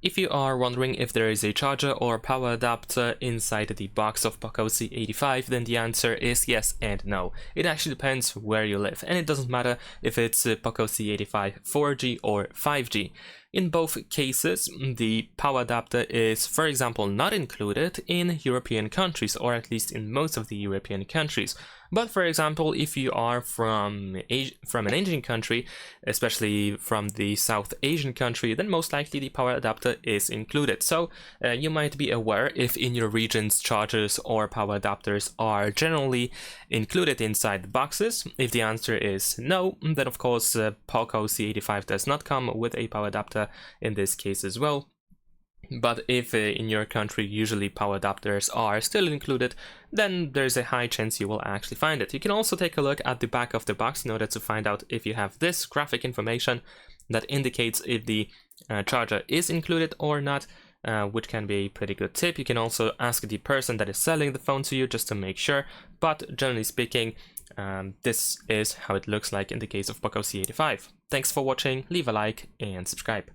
If you are wondering if there is a charger or power adapter inside the box of POCO C85, then the answer is yes and no. It actually depends where you live, and it doesn't matter if it's POCO C85 4G or 5G. In both cases, the power adapter is, for example, not included in European countries, or at least in most of the European countries. But for example, if you are from an Asian country, especially from the South Asian country, then most likely the power adapter is included. So you might be aware if in your region's chargers or power adapters are generally included inside the boxes. If the answer is no, then of course POCO C85 does not come with a power adapter in this case as well. But if in your country usually power adapters are still included, then there's a high chance you will actually find it. You can also take a look at the back of the box in order to find out if you have this graphic information that indicates if the charger is included or not, which can be a pretty good tip. You can also ask the person that is selling the phone to you just to make sure, but generally speaking, this is how it looks like in the case of POCO C85. Thanks for watching, leave a like and subscribe.